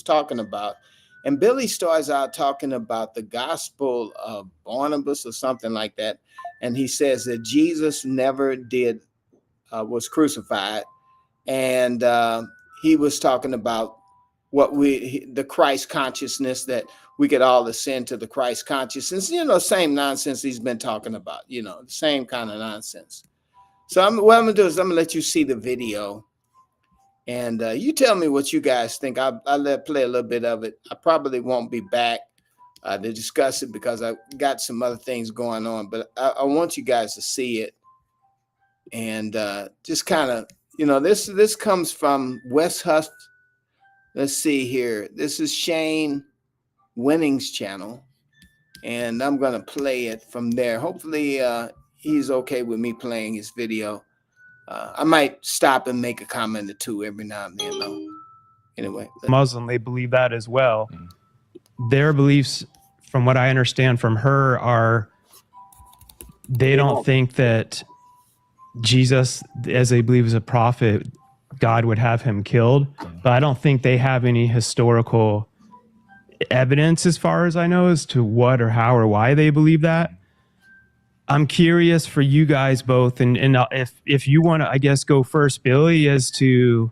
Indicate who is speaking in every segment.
Speaker 1: talking about. And Billy starts out talking about the gospel of Barnabas or something like that. And he says that Jesus never was crucified. And he was talking about the Christ consciousness, that we could all ascend to the Christ consciousness, same nonsense he's been talking about, the same kind of nonsense. So what I'm gonna do is I'm gonna let you see the video, and you tell me what you guys think. I'll play a little bit of it. I probably won't be back to discuss it because I got some other things going on, but I want you guys to see it, and just kind of, this comes from West Huff. Let's see here. This is Shane Winning's channel, and I'm gonna play it from there. Hopefully he's okay with me playing his video. I might stop and make a comment or two every now and then though. Anyway,
Speaker 2: Muslim, they believe that as well. Their beliefs, from what I understand from her, are they don't think that Jesus, as they believe, is a prophet, God would have him killed. But I don't think they have any historical evidence, as far as I know, as to what or how or why they believe that. I'm curious for you guys both, and if you want to, I guess, go first, Billy, as to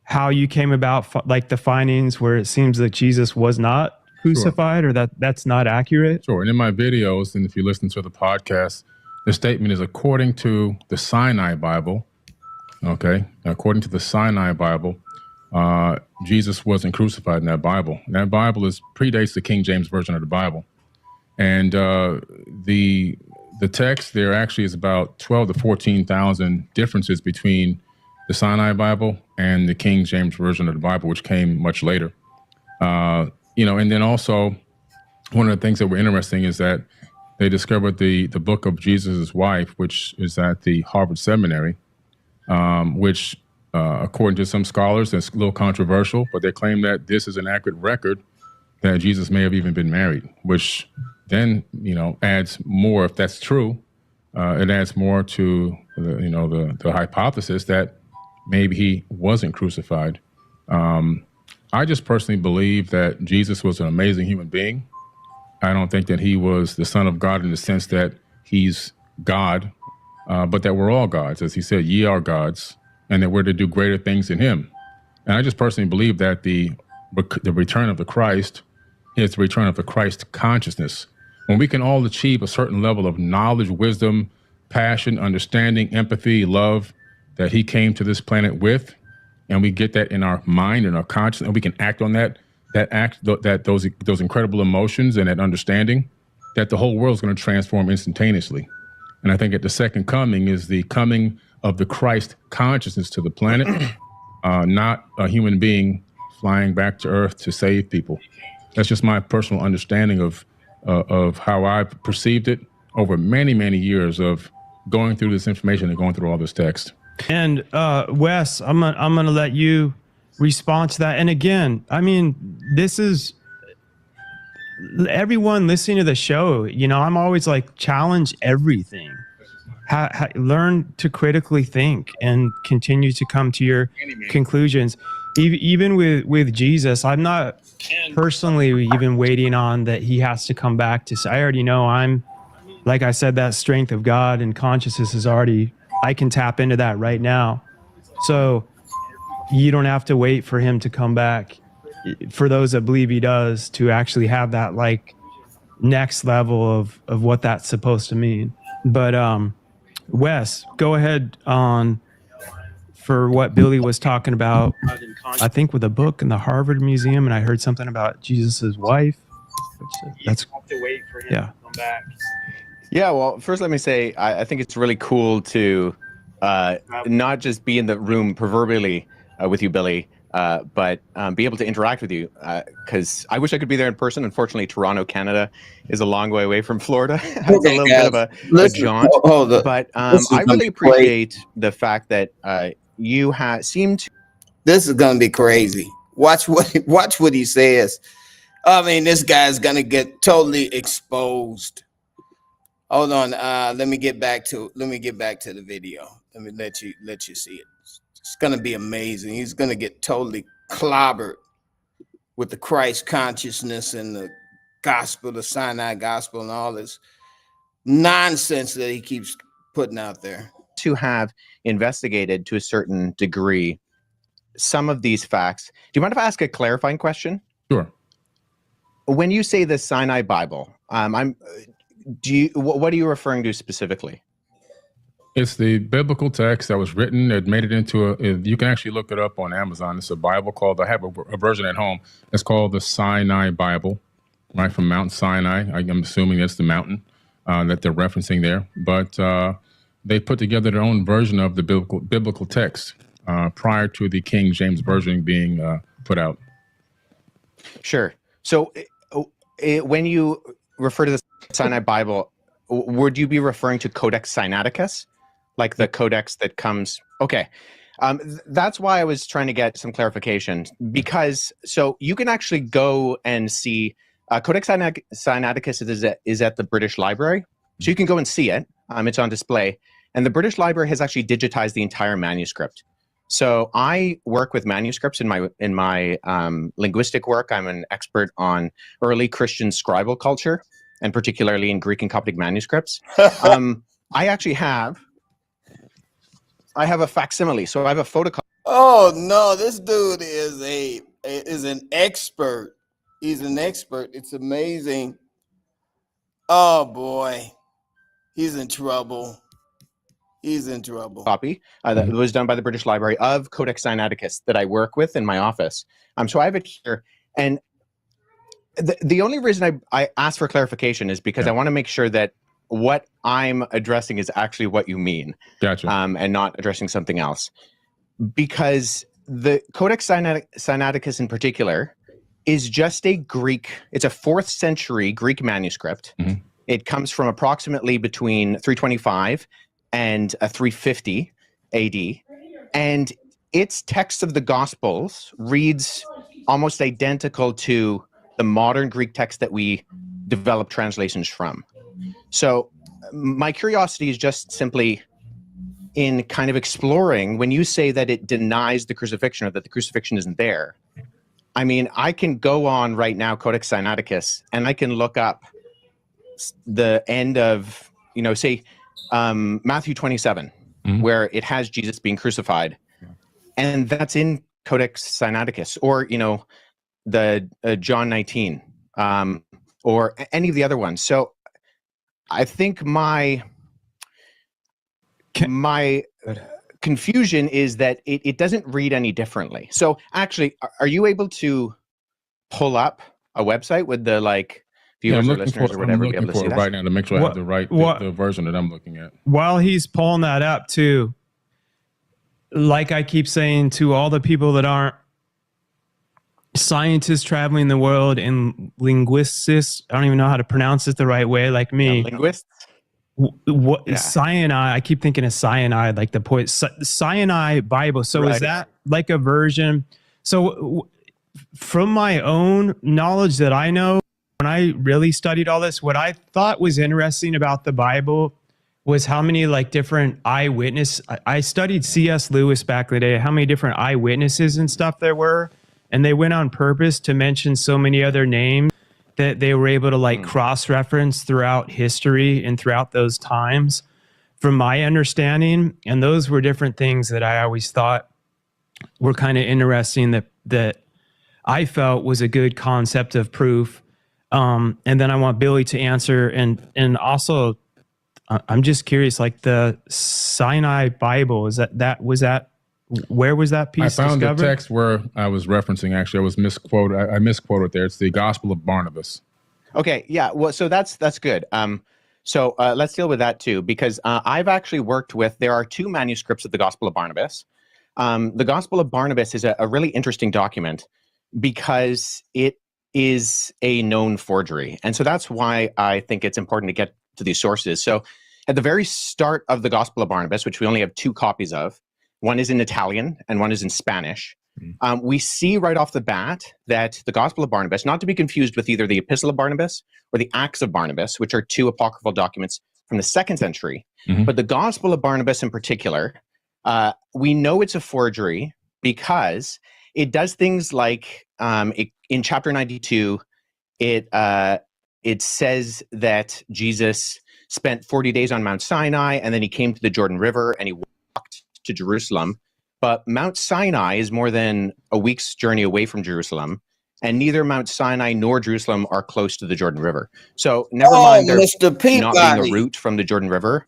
Speaker 2: how you came about like the findings where it seems that Jesus was not crucified, or that's not accurate.
Speaker 3: Sure. And in my videos, and if you listen to the podcast, the statement is according to the Sinai Bible. Okay, according to the Sinai Bible, Jesus wasn't crucified in that Bible. And that Bible predates the King James Version of the Bible. And the text there actually is about 12 to 14,000 differences between the Sinai Bible and the King James Version of the Bible, which came much later. And then also one of the things that were interesting is that they discovered the book of Jesus' wife, which is at the Harvard Seminary, which according to some scholars, it's a little controversial, but they claim that this is an accurate record that Jesus may have even been married, which then, adds more, if that's true, it adds more to the hypothesis that maybe he wasn't crucified. I just personally believe that Jesus was an amazing human being. I don't think that he was the Son of God in the sense that he's God, but that we're all gods. As he said, ye are gods, and that we're to do greater things than him. And I just personally believe that the return of the Christ is the return of the Christ consciousness. When we can all achieve a certain level of knowledge, wisdom, passion, understanding, empathy, love that he came to this planet with, and we get that in our mind and our conscience, and we can act on those incredible emotions and that understanding, that the whole world is going to transform instantaneously. And I think at the second coming is the coming of the Christ consciousness to the planet, not a human being flying back to Earth to save people. That's just my personal understanding of how I've perceived it over many, many years of going through this information and going through all this text.
Speaker 2: And Wes, I'm gonna let you respond to that. And again, I mean, this is everyone listening to the show. I'm always like, challenge everything. Learn to critically think and continue to come to your conclusions. Even with Jesus, I'm not personally even waiting on that he has to come back to say, I already know like I said, that strength of God and consciousness is already, I can tap into that right now. So you don't have to wait for him to come back. For those that believe he does, to actually have that like next level of what that's supposed to mean. But Wes, go ahead on for what Billy was talking about, I think with a book in the Harvard Museum, and I heard something about Jesus's wife. That's have to wait for him to come back.
Speaker 4: Yeah, well, first let me say, I think it's really cool to not just be in the room proverbially with you, Billy, but be able to interact with you, because I wish I could be there in person. Unfortunately, Toronto, Canada is a long way away from Florida. It's a little bit of a jaunt. But I really appreciate the fact that you seem to...
Speaker 1: This is going to be crazy. Watch what he says. I mean, this guy's going to get totally exposed. Hold on. Let me get back to the video. Let me let you see it. It's going to be amazing. He's going to get totally clobbered with the Christ consciousness and the gospel, the Sinai gospel, and all this nonsense that he keeps putting out there.
Speaker 4: To have investigated to a certain degree some of these facts, do you mind if I ask a clarifying question?
Speaker 3: Sure.
Speaker 4: When you say the Sinai Bible, what are you referring to specifically?
Speaker 3: It's the biblical text that was written. It made it into you can actually look it up on Amazon. It's a Bible called, I have a version at home. It's called the Sinai Bible, right, from Mount Sinai. I'm assuming that's the mountain that they're referencing there. But they put together their own version of the biblical text prior to the King James Version being put out.
Speaker 4: Sure. So when you refer to the Sinai Bible, would you be referring to Codex Sinaiticus? Like the codex that comes? Okay. That's why I was trying to get some clarification, because so you can actually go and see Codex Sinaiticus is at the British Library. So you can go and see it. It's on display. And the British Library has actually digitized the entire manuscript. So I work with manuscripts in my linguistic work. I'm an expert on early Christian scribal culture, and particularly in Greek and Coptic manuscripts. I actually have a facsimile, so I have a photocopy.
Speaker 1: Oh no, this dude is an expert. He's an expert. It's amazing. Oh boy, he's in trouble. He's in trouble.
Speaker 4: Copy that was done by the British Library of Codex Sinaiticus that I work with in my office. So I have it here, and the only reason I asked for clarification is because I want to make sure that what I'm addressing is actually what you mean.
Speaker 3: Gotcha.
Speaker 4: And not addressing something else. Because the Codex Sinaiticus in particular is just it's a 4th century Greek manuscript. Mm-hmm. It comes from approximately between 325 and 350 AD. And its text of the Gospels reads almost identical to the modern Greek text that we develop translations from. So my curiosity is just simply in kind of exploring, when you say that it denies the crucifixion or that the crucifixion isn't there, I mean, I can go on right now, Codex Sinaiticus, and I can look up the end of, say, Matthew 27, where it has Jesus being crucified. And that's in Codex Sinaiticus, or, the John 19, or any of the other ones. So I think my confusion is that it doesn't read any differently. So actually, are you able to pull up a website with the viewers or listeners or whatever be able to see that
Speaker 3: right now to make sure I have the version that I'm looking at?
Speaker 2: While he's pulling that up too, like I keep saying to all the people that aren't scientists traveling the world and linguists, I don't even know how to pronounce it the right way, like me.
Speaker 4: Linguists?
Speaker 2: What cyanide? I keep thinking of cyanide, like the Sinai Bible. So is that like a version? So from my own knowledge that I know, when I really studied all this, what I thought was interesting about the Bible was how many different eyewitness. I studied C.S. Lewis back in the day, how many different eyewitnesses and stuff there were. And they went on purpose to mention so many other names that they were able to cross-reference throughout history and throughout those times, from my understanding. And those were different things that I always thought were kind of interesting, that I felt was a good concept of proof. And then I want Billy to answer. And also, I'm just curious, the Sinai Bible, where was that piece
Speaker 3: I found
Speaker 2: discovered?
Speaker 3: the text where I was referencing. Actually, I was misquoted. I misquoted there. It's the Gospel of Barnabas.
Speaker 4: Okay, yeah. Well, so that's good. So let's deal with that too, because I've actually worked with. There are 2 manuscripts of the Gospel of Barnabas. The Gospel of Barnabas is a really interesting document because it is a known forgery, and so that's why I think it's important to get to these sources. So, at the very start of the Gospel of Barnabas, which we only have 2 copies of. One is in Italian and one is in Spanish. We see right off the bat that the Gospel of Barnabas, not to be confused with either the Epistle of Barnabas or the Acts of Barnabas, which are 2 apocryphal documents from the 2nd century, but the Gospel of Barnabas in particular, we know it's a forgery because it does things like in chapter 92, it says that Jesus spent 40 days on Mount Sinai, and then he came to the Jordan River and he walked to Jerusalem. But Mount Sinai is more than a week's journey away from Jerusalem, and neither Mount Sinai nor Jerusalem are close to the Jordan River. So never mind there
Speaker 1: Mr.
Speaker 4: not being a
Speaker 1: Peabody.
Speaker 4: route from the Jordan River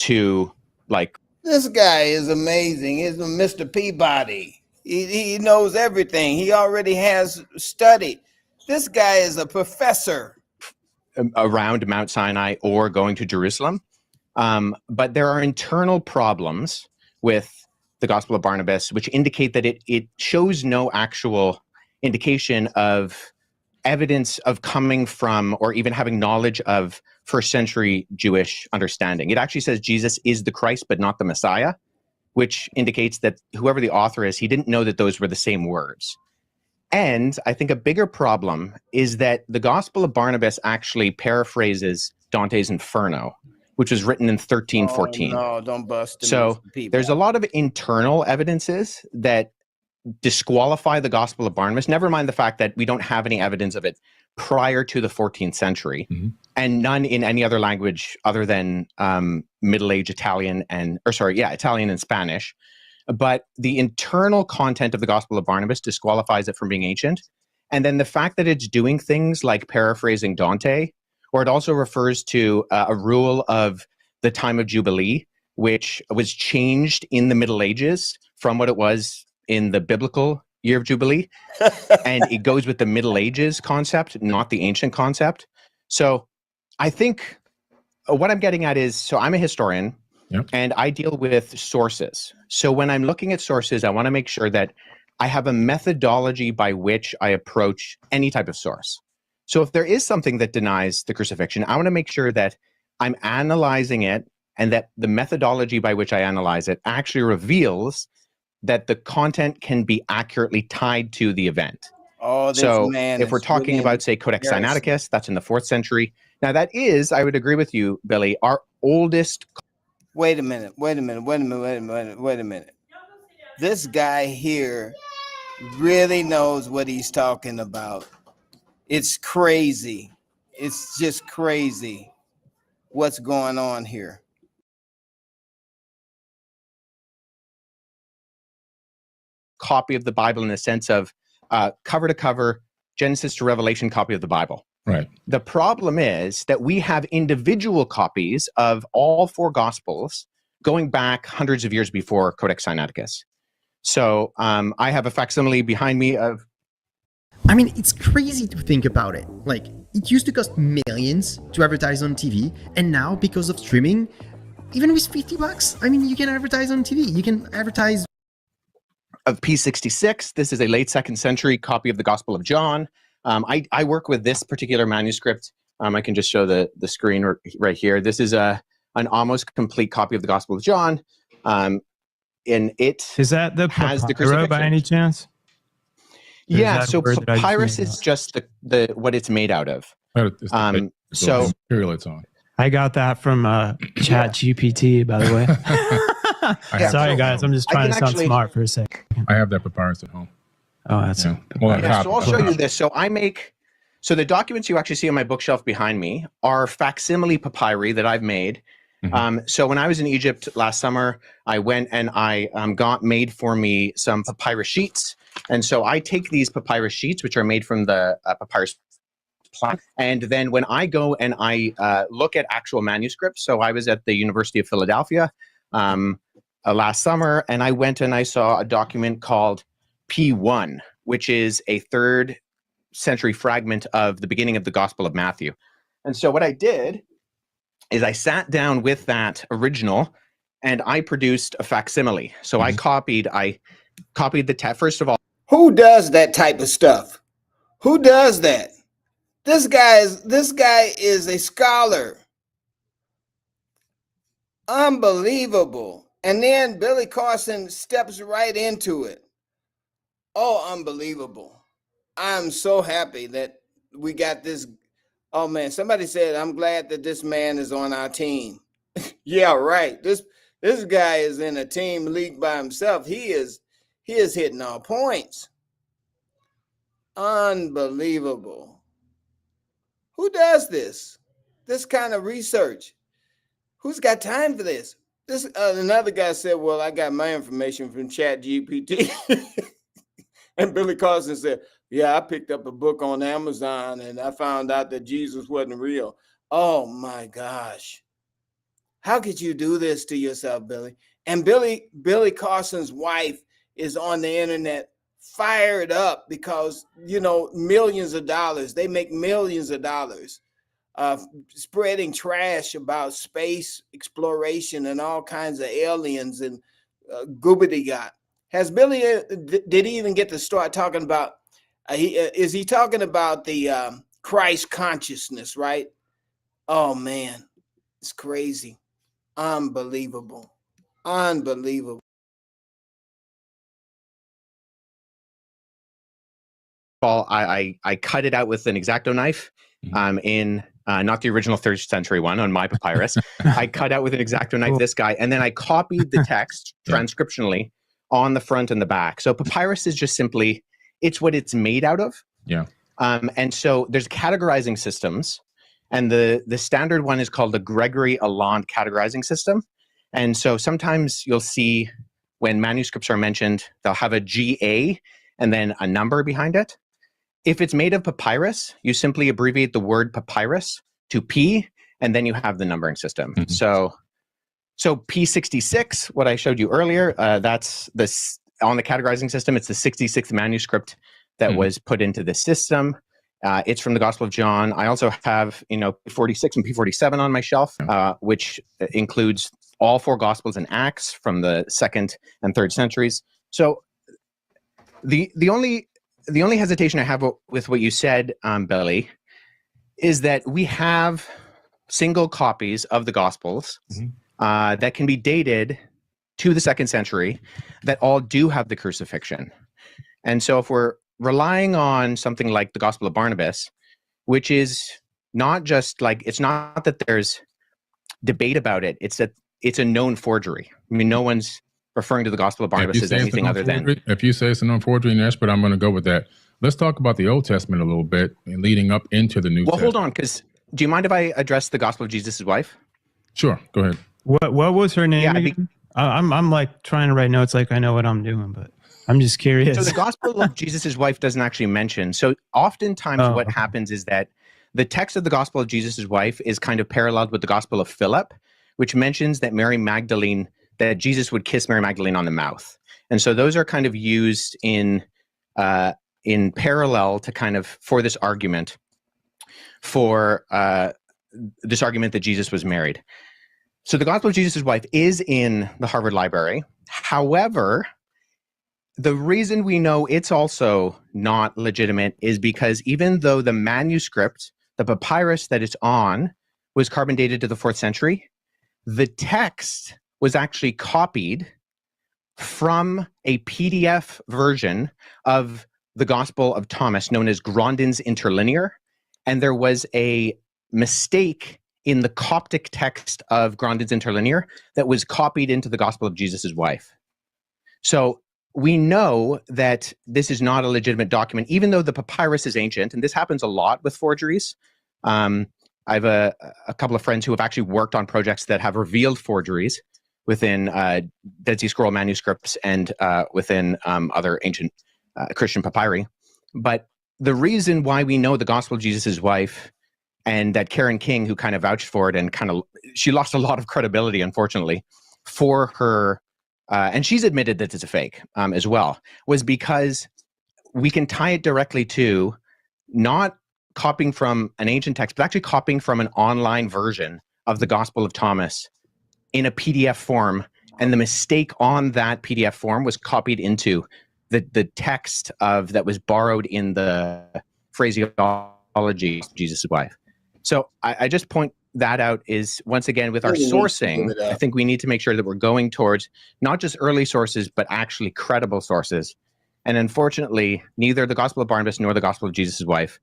Speaker 4: to like.
Speaker 1: This guy is amazing. He's a Mr. Peabody. He knows everything. He already has studied. This guy is a professor.
Speaker 4: Around Mount Sinai or going to Jerusalem. But there are internal problems with the Gospel of Barnabas, which indicate that it shows no actual indication of evidence of coming from or even having knowledge of first century Jewish understanding. It actually says Jesus is the Christ, but not the Messiah, which indicates that whoever the author is, he didn't know that those were the same words. And I think a bigger problem is that the Gospel of Barnabas actually paraphrases Dante's Inferno, which was written in 1314.
Speaker 1: No, don't bust.
Speaker 4: So there's a lot of internal evidences that disqualify the Gospel of Barnabas, never mind the fact that we don't have any evidence of it prior to the 14th century, and none in any other language other than Middle Age Italian Italian and Spanish. But the internal content of the Gospel of Barnabas disqualifies it from being ancient. And then the fact that it's doing things like paraphrasing Dante, or it also refers to a rule of the time of Jubilee, which was changed in the Middle Ages from what it was in the biblical year of Jubilee. And it goes with the Middle Ages concept, not the ancient concept. So I think what I'm getting at is, so I'm a historian.
Speaker 3: Yep.
Speaker 4: And I deal with sources. So when I'm looking at sources, I want to make sure that I have a methodology by which I approach any type of source. So if there is something that denies the crucifixion, I want to make sure that I'm analyzing it and that the methodology by which I analyze it actually reveals that the content can be accurately tied to the event.
Speaker 1: Oh, this
Speaker 4: so
Speaker 1: man
Speaker 4: if we're talking about, say, Codex Sinaiticus, that's in the 4th century. Now that is, I would agree with you, Billy, our oldest.
Speaker 1: Wait a minute. This guy here really knows what he's talking about. It's crazy. It's just crazy what's going on here.
Speaker 4: Copy of the Bible in the sense of cover to cover, Genesis to Revelation copy of the Bible.
Speaker 3: Right.
Speaker 4: The problem is that we have individual copies of all 4 Gospels going back hundreds of years before Codex Sinaiticus. So I have a facsimile behind me of.
Speaker 5: I mean, it's crazy to think about it. Like, it used to cost millions to advertise on TV, and now because of streaming, even with $50, I mean, you can advertise on TV. You can advertise.
Speaker 4: Of P66, this is a late 2nd century copy of the Gospel of John. I work with this particular manuscript. I can just show the screen right here. This is an almost complete copy of the Gospel of John. And it
Speaker 2: is that the
Speaker 4: has the
Speaker 2: papyri
Speaker 4: crucifixion
Speaker 2: by any chance?
Speaker 4: Yeah, so papyrus is just the what it's made out of.
Speaker 3: So material it's on.
Speaker 2: I got that from Chat GPT, by the way. Sorry, guys. I'm just trying to sound smart for a second.
Speaker 3: I have that papyrus at home.
Speaker 2: Oh, that's
Speaker 3: so
Speaker 4: I'll show you this. So the documents you actually see on my bookshelf behind me are facsimile papyri that I've made. So when I was in Egypt last summer, I went and I got made for me some papyrus sheets. And so I take these papyrus sheets, which are made from the papyrus plant. And then when I go and I look at actual manuscripts, so I was at the University of Philadelphia last summer, and I went and I saw a document called P1, which is a 3rd century fragment of the beginning of the Gospel of Matthew. And so what I did is I sat down with that original and I produced a facsimile. So I copied the text. First of all,
Speaker 1: who does that type of stuff? Who does that? This guy is a scholar. Unbelievable. And then Billy Carson steps right into it. Oh, unbelievable. I'm so happy that we got this. Oh man, somebody said, I'm glad that this man is on our team. Yeah, right. This guy is in a team league by himself. He He is hitting all points. Unbelievable. Who does this? This kind of research? Who's got time for this? This another guy said, well, I got my information from Chat GPT. And Billy Carson said, yeah, I picked up a book on Amazon and I found out that Jesus wasn't real. Oh my gosh. How could you do this to yourself, Billy? And Billy Carson's wife is on the internet fired up because, you know, millions of dollars. They make millions of dollars spreading trash about space exploration and all kinds of aliens and goobity got. Has Billy, did he even get to start talking about, is he talking about the Christ consciousness, right? Oh man, it's crazy. Unbelievable. Unbelievable.
Speaker 4: Paul, I cut it out with an X-Acto knife in not the original 3rd century one on my papyrus. I cut out with an X-Acto knife this guy, and then I copied the text transcriptionally on the front and the back. So papyrus is just simply, it's what it's made out of.
Speaker 3: Yeah.
Speaker 4: And so there's categorizing systems, and the standard one is called the Gregory Alland categorizing system. And so sometimes you'll see when manuscripts are mentioned, they'll have a GA and then a number behind it. If it's made of papyrus, you simply abbreviate the word papyrus to P, and then you have the numbering system.
Speaker 3: Mm-hmm.
Speaker 4: So P66, what I showed you earlier, that's this on the categorizing system. It's the 66th manuscript that was put into the system. It's from the Gospel of John. I also have, P46 and P47 on my shelf, which includes all 4 Gospels and Acts from the 2nd and 3rd centuries. So the only hesitation I have with what you said, Billy, is that we have single copies of the Gospels that can be dated to the 2nd century that all do have the crucifixion. And so if we're relying on something like the Gospel of Barnabas, which is not just like, it's not that there's debate about it, it's that it's a known forgery. I mean, no one's referring to the Gospel of Barnabas as anything other than...
Speaker 3: If you say it's a known forgery and you're expert, I'm going to go with that. Let's talk about the Old Testament a little bit and leading up into the New Testament.
Speaker 4: Well, hold on, because do you mind if I address the Gospel of Jesus' wife?
Speaker 3: Sure, go ahead.
Speaker 2: What was her name again? I'm like trying to write notes like I know what I'm doing, but I'm just curious.
Speaker 4: So the Gospel of Jesus' wife doesn't actually mention. So oftentimes what happens is that the text of the Gospel of Jesus' wife is kind of paralleled with the Gospel of Philip, which mentions that that Jesus would kiss Mary Magdalene on the mouth. And so those are kind of used in parallel to kind of for this argument that Jesus was married. So the Gospel of Jesus' wife is in the Harvard Library. However, the reason we know it's also not legitimate is because even though the manuscript, the papyrus that it's on, was carbon dated to the 4th century, the text was actually copied from a PDF version of the Gospel of Thomas known as Grandin's Interlinear, and there was a mistake in the Coptic text of Grandin's Interlinear that was copied into the Gospel of Jesus' wife. So we know that this is not a legitimate document, even though the papyrus is ancient, and this happens a lot with forgeries. I have a couple of friends who have actually worked on projects that have revealed forgeries within Dead Sea Scroll manuscripts and within other ancient Christian papyri. But the reason why we know the Gospel of Jesus' wife, and that Karen King, who kind of vouched for it and she lost a lot of credibility, unfortunately, for her, and she's admitted that it's a fake as well, was because we can tie it directly to not copying from an ancient text, but actually copying from an online version of the Gospel of Thomas in a PDF form, and the mistake on that PDF form was copied into the text that was borrowed in the phraseology of Jesus' wife. So I just point that out is, once again, with our sourcing, I think we need to make sure that we're going towards not just early sources, but actually credible sources. And unfortunately, neither the Gospel of Barnabas nor the Gospel of Jesus' wife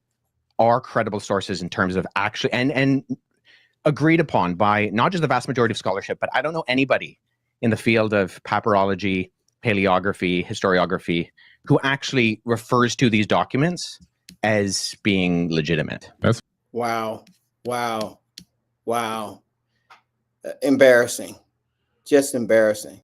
Speaker 4: are credible sources in terms of actually, and agreed upon by not just the vast majority of scholarship, but I don't know anybody in the field of papyrology, paleography, historiography, who actually refers to these documents as being legitimate.
Speaker 1: Wow. Wow. Wow. Embarrassing. Just embarrassing.